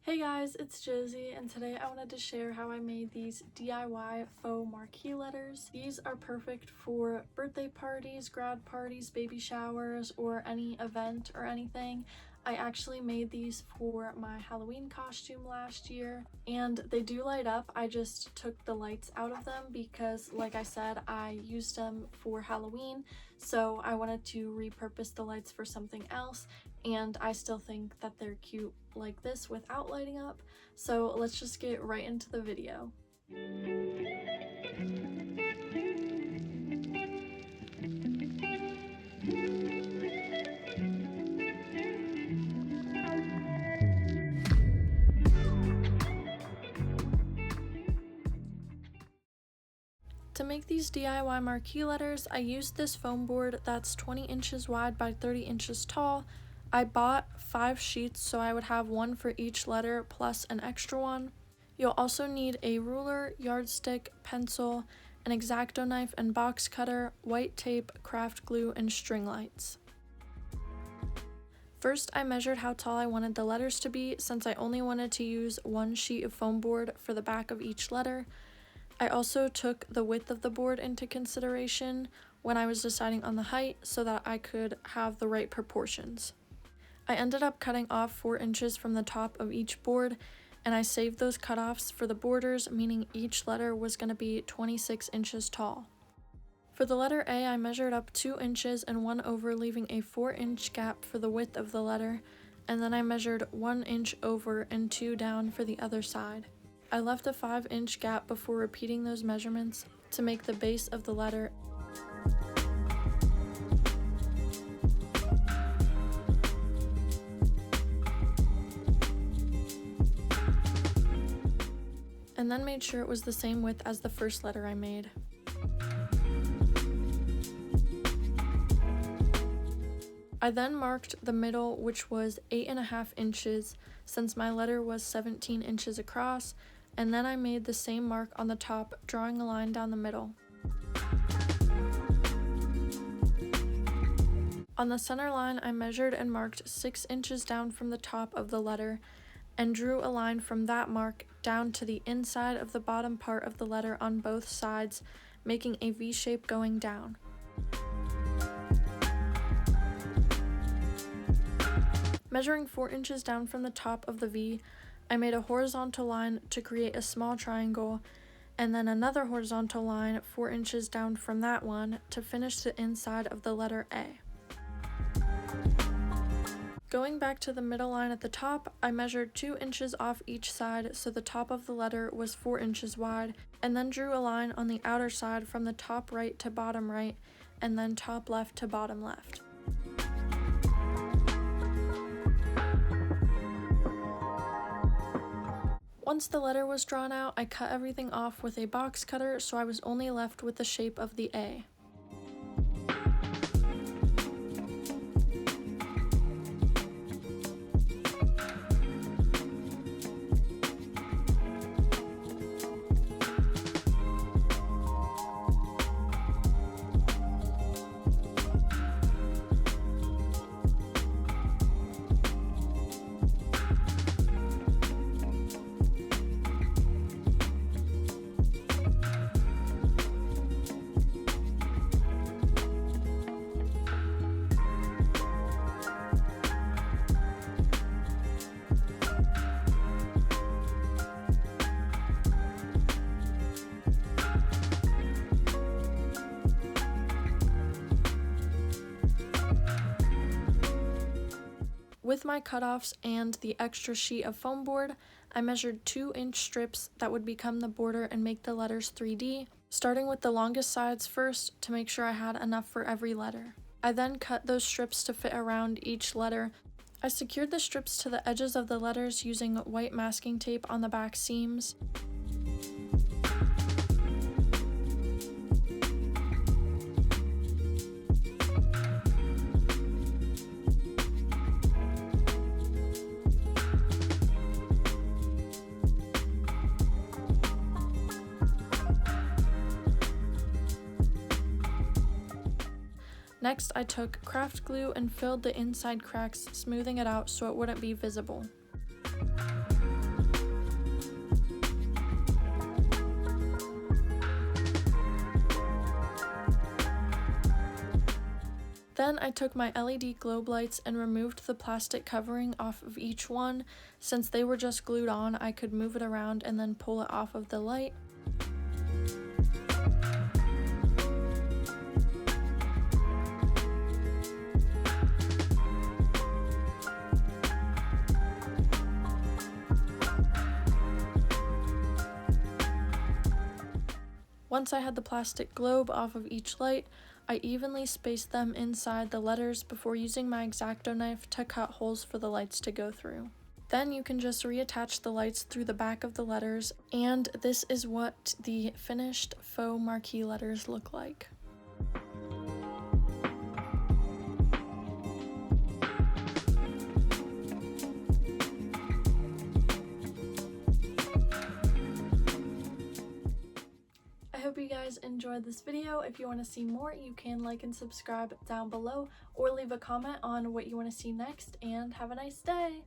Hey guys, it's Josie, and today I wanted to share how I made these DIY faux marquee letters. These are perfect for birthday parties, grad parties, baby showers, or any event or anything. I actually made these for my Halloween costume last year, and they do light up. I just took the lights out of them because, like I said, I used them for Halloween, so I wanted to repurpose the lights for something else, and I still think that they're cute like this without lighting up. So let's just get right into the video. To make these DIY marquee letters, I used this foam board that's 20 inches wide by 30 inches tall. I bought 5 sheets so I would have one for each letter plus an extra one. You'll also need a ruler, yardstick, pencil, an X-Acto knife and box cutter, white tape, craft glue, and string lights. First, I measured how tall I wanted the letters to be since I only wanted to use one sheet of foam board for the back of each letter. I also took the width of the board into consideration when I was deciding on the height so that I could have the right proportions. I ended up cutting off 4 inches from the top of each board, and I saved those cutoffs for the borders, meaning each letter was going to be 26 inches tall. For the letter A, I measured up 2 inches and 1 over, leaving a 4-inch gap for the width of the letter, and then I measured 1 inch over and 2 down for the other side. I left a 5-inch gap before repeating those measurements to make the base of the letter. And then made sure it was the same width as the first letter I made. I then marked the middle, which was 8.5 inches, since my letter was 17 inches across, and then I made the same mark on the top, drawing a line down the middle. On the center line, I measured and marked 6 inches down from the top of the letter, and drew a line from that mark down to the inside of the bottom part of the letter on both sides, making a V shape going down. Measuring 4 inches down from the top of the V, I made a horizontal line to create a small triangle, and then another horizontal line 4 inches down from that one to finish the inside of the letter A. Going back to the middle line at the top, I measured 2 inches off each side so the top of the letter was 4 inches wide, and then drew a line on the outer side from the top right to bottom right, and then top left to bottom left. Once the letter was drawn out, I cut everything off with a box cutter so I was only left with the shape of the A. With my cutoffs and the extra sheet of foam board, I measured 2-inch strips that would become the border and make the letters 3D, starting with the longest sides first to make sure I had enough for every letter. I then cut those strips to fit around each letter. I secured the strips to the edges of the letters using white masking tape on the back seams. Next, I took craft glue and filled the inside cracks, smoothing it out so it wouldn't be visible. Then I took my LED globe lights and removed the plastic covering off of each one. Since they were just glued on, I could move it around and then pull it off of the light. Once I had the plastic globe off of each light, I evenly spaced them inside the letters before using my X-Acto knife to cut holes for the lights to go through. Then you can just reattach the lights through the back of the letters, and this is what the finished faux marquee letters look like. I hope you guys enjoyed this video. If you want to see more, you can like and subscribe down below or leave a comment on what you want to see next, and have a nice day!